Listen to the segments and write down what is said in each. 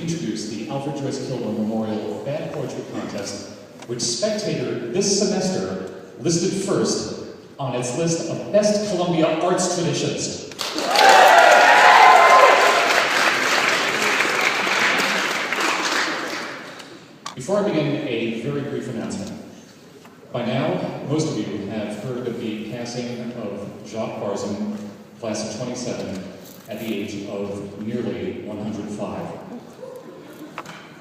introduce the Alfred Joyce Kilmer Memorial Bad Poetry Contest, which Spectator this semester listed first on its list of best Columbia arts traditions. Before I begin, a very brief announcement. By now, most of you have heard of the passing of Jacques Barzun, class of 27, at the age of nearly 105.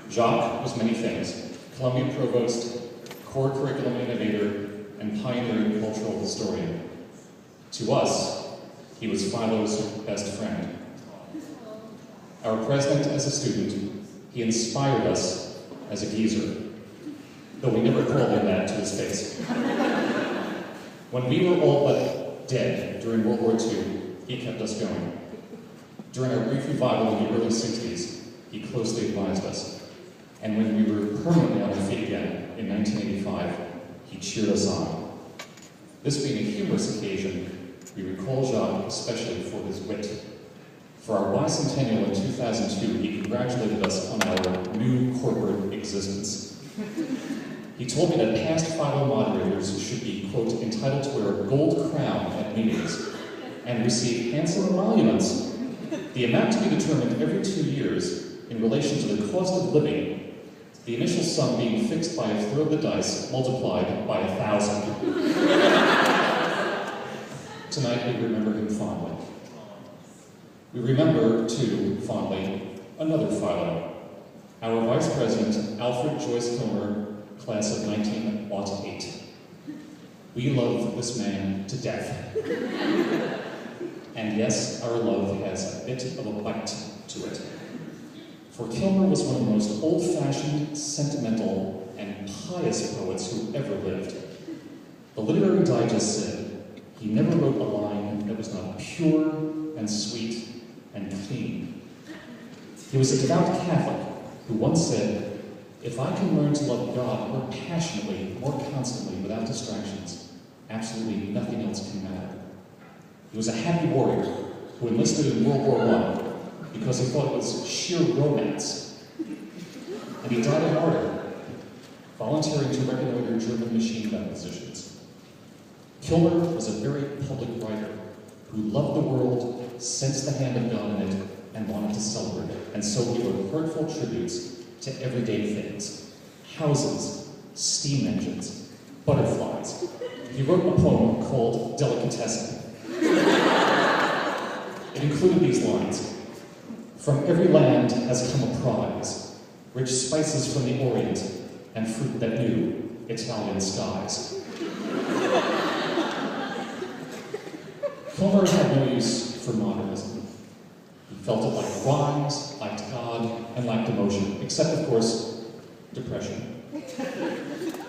Jacques was many things: Columbia provost, core curriculum innovator, and pioneering cultural historian. To us, he was Philo's best friend. Our president as a student, he inspired us as a geezer, though we never called him that to his face. When we were all but dead during World War II, he kept us going. During our brief revival in the early 60s, he closely advised us. And when we were permanently on our feet again in 1985, he cheered us on. This being a humorous occasion, we recall Jacques especially for his wit. For our bicentennial in 2002, he congratulated us on our new corporate existence. He told me that past Philo moderators should be, quote, entitled to wear a gold crown at meetings and receive handsome emoluments, the amount to be determined every 2 years in relation to the cost of living, the initial sum being fixed by a throw of the dice multiplied by 1,000. Tonight we remember him fondly. We remember, too, fondly, another Philo, our Vice President, Alfred Joyce Kilmer, class of 1908. We love this man to death. And yes, our love has a bit of a bite to it. For Kilmer was one of the most old-fashioned, sentimental, and pious poets who ever lived. The Literary Digest said, he never wrote a line that was not pure and sweet and clean. He was a devout Catholic who once said, if I can learn to love God more passionately, more constantly, without distractions, absolutely nothing else can matter. He was a happy warrior who enlisted in World War I because he thought it was sheer romance. And he died a martyr, volunteering to reconnoiter German machine gun positions. Kilmer was a very public writer who loved the world, sensed the hand of God in it, and wanted to celebrate it. And so he wrote hurtful tributes to everyday things: houses, steam engines, butterflies. He wrote a poem called Delicatessen. It included these lines: from every land has come a prize, rich spices from the Orient, and fruit that knew Italian skies. Kilmer had no use for modernism. He felt it like rhymes, liked God, and liked emotion, except, of course, depression.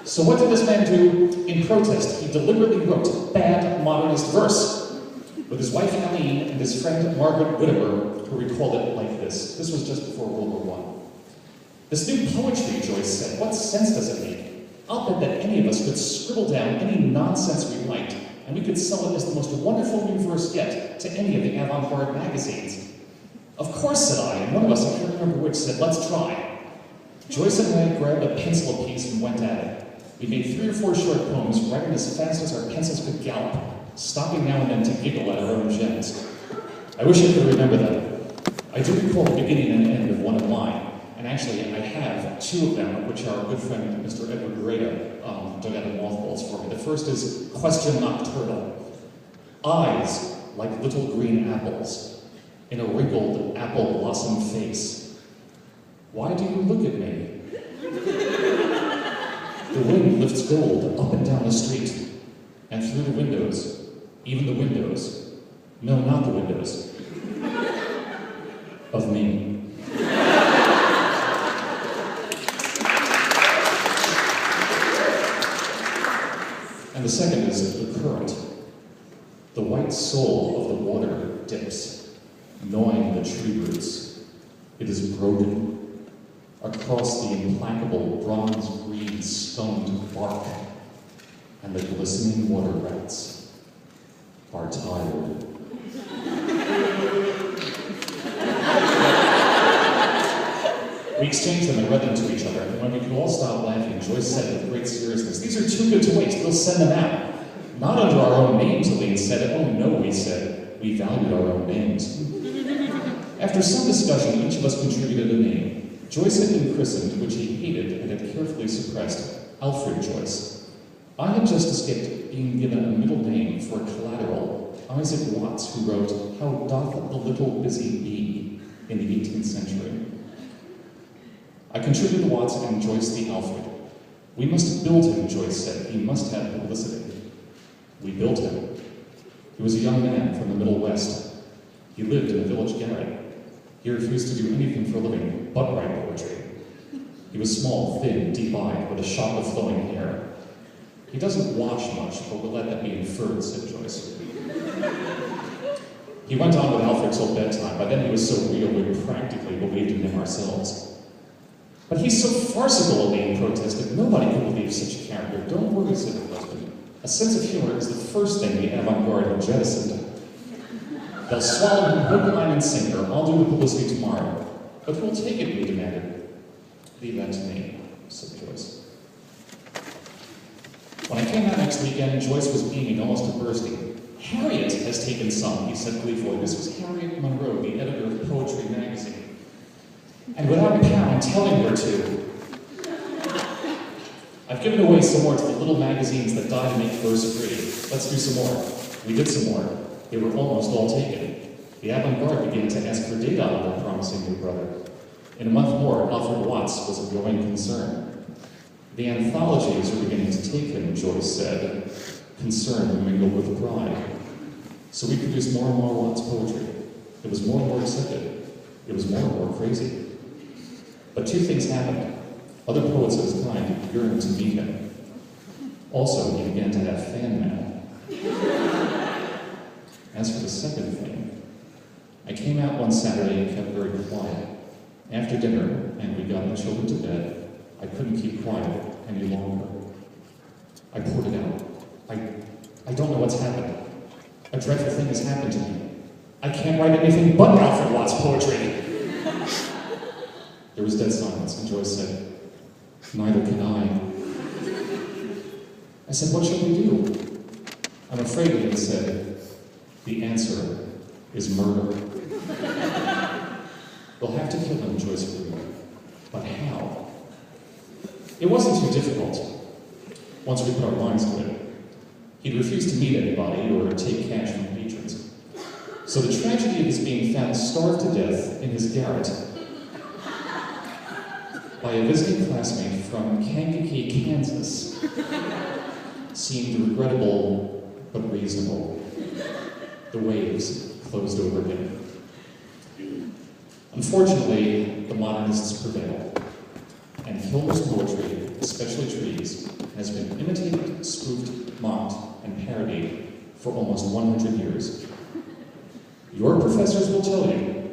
So what did this man do in protest? He deliberately wrote bad modernist verse with his wife Aline and his friend Margaret Whittaker, who recalled it like this. This was just before World War I. This new poetry, Joyce said, what sense does it make? I'll bet that any of us could scribble down any nonsense we liked, and we could sell it as the most wonderful new verse yet to any of the avant-garde magazines. Of course, said I, and one of us, I can't remember which, said, let's try. Joyce and I grabbed a pencil apiece and went at it. We made 3 or 4 short poems, writing as fast as our pencils could gallop, stopping now and then to giggle at our own gems. I wish I could remember them. I do recall the beginning and end of one of mine, and actually I have 2 of them, which our good friend Mr. Edward Greta dug out of mothballs for me. The first is Question Nocturnal. Eyes like little green apples in a wrinkled apple blossom face. Why do you look at me? The wind lifts gold up and down the street, and through the windows, even the windows, no, not the windows, of me. And the second is the current. The white soul of the water dips, gnawing the tree roots. It is broken across the implacable bronze-green stoned bark, and the glistening water rats are tired. We exchanged them and read them to each other, and when we could all stop laughing, Joyce said with great seriousness, "These are too good to waste, we'll send them out." "Not under our own names," Elaine said. "Oh no," we said. "We valued our own names." After some discussion, each of us contributed a name. Joyce had been christened, which he hated and had carefully suppressed, Alfred Joyce. I had just escaped being given a middle name for a collateral, Isaac Watts, who wrote, "How doth the little busy bee," in the 18th century. I contributed Watts and Joyce the Alfred. "We must build him," Joyce said. "He must have publicity." We built him. He was a young man from the Middle West. He lived in a village garret. He refused to do anything for a living but write poetry. He was small, thin, deep-eyed, with a shock of flowing hair. "He doesn't wash much, but we'll let that be inferred," said Joyce. He went on with Alfred till bedtime. By then he was so real we practically believed in him ourselves. "But he's so farcical," Elaine protested. "Nobody could believe such a character." "Don't worry," said her husband. "A sense of humor is the first thing the avant-garde have jettisoned. They'll swallow him hook, line, and sinker. I'll do the publicity tomorrow." "But who'll take it?" we demanded. "Leave that to me," said Joyce. When I came out next weekend, Joyce was beaming almost to bursting. "Harriet has taken some," he said gleefully. This was Harriet Monroe, the editor of Poetry magazine. "And without a pal, I'm telling her to. I've given away some more to the little magazines that die to make verse free. Let's do some more." We did some more. They were almost all taken. The avant-garde began to ask for data on their promising new brother. In a month more, Alfred Watts was a growing concern. "The anthologies are beginning to take him," Joyce said, concern mingled with pride. So we produced more and more Watts poetry. It was more and more accepted. It was more and more crazy. But two things happened. Other poets of his kind yearned to meet him. Also, he began to have fan mail. As for the second thing, I came out one Saturday and kept very quiet. After dinner, and we got the children to bed, I couldn't keep quiet any longer. I poured it out. I don't know what's happened. A dreadful thing has happened to me. I can't write anything but Alfred Watts poetry. There was dead silence, and Joyce said, "Neither can I." I said, "What shall we do?" "I'm afraid," he said, "the answer is murder." "We'll have to kill him," Joyce agreed. "But how?" It wasn't too difficult, once we put our minds to it. He'd refused to meet anybody or take cash from patrons. So the tragedy of his being found starved to death in his garret by a visiting classmate from Kankakee, Kansas seemed regrettable but reasonable. The waves closed over him. Unfortunately, the modernists prevailed, and Kilmer's poetry, especially Trees, has been imitated, spoofed, mocked, and parodied for almost 100 years. Your professors will tell you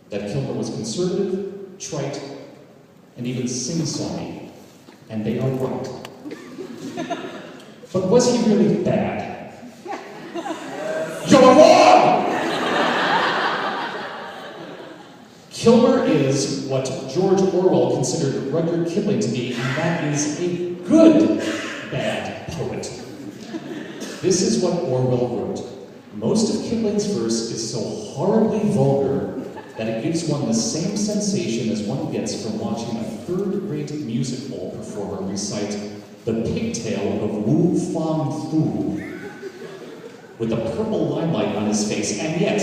that Kilmer was conservative, trite, and even sing-songy, and they are right. But was he really bad? You're wrong! Kilmer is what George Orwell considered Rudyard Kipling to be, and that is a good bad poet. This is what Orwell wrote. Most of Kipling's verse is so horribly vulgar that it gives one the same sensation as one gets from watching a third-rate music hall performer recite The Pigtail of Wu Fang Fu with a purple limelight on his face, and yet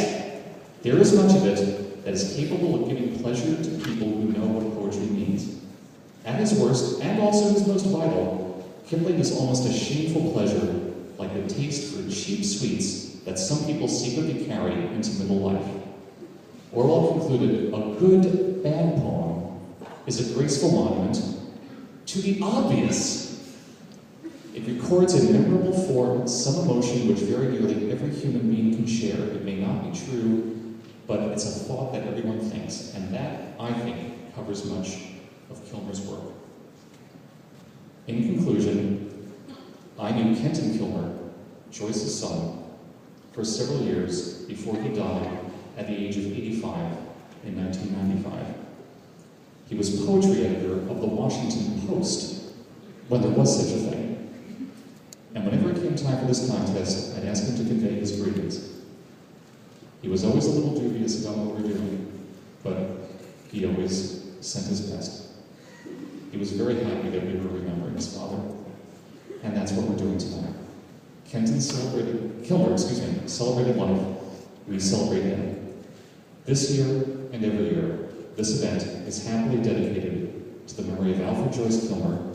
there is much of it that is capable of giving pleasure to people who know what poetry means. At his worst, and also his most vital, Kipling is almost a shameful pleasure, like the taste for cheap sweets that some people secretly carry into middle life. Orwell concluded, a good bad poem is a graceful monument to the obvious. It records in memorable form some emotion which very nearly every human being can share. It may not be true, but it's a thought that everyone thinks, and that, I think, covers much of Kilmer's work. In conclusion, I knew Kenton Kilmer, Joyce's son, for several years before he died at the age of 85 in 1995. He was poetry editor of the Washington Post, when there was such a thing. And whenever it came time for this contest, I'd ask him to convey his greetings. He was always a little dubious about what we were doing, but he always sent his best. He was very happy that we were remembering his father, and that's what we're doing tonight. Kilmer, celebrated life. We celebrate him. This year and every year, this event is happily dedicated to the memory of Alfred Joyce Kilmer,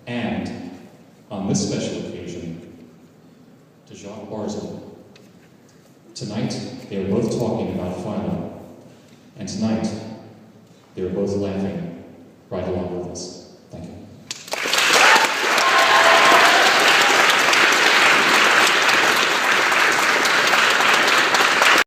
and, on this special occasion, to Jacques Barzil. Tonight, they are both talking about Philo, and tonight, they are both laughing right along with us.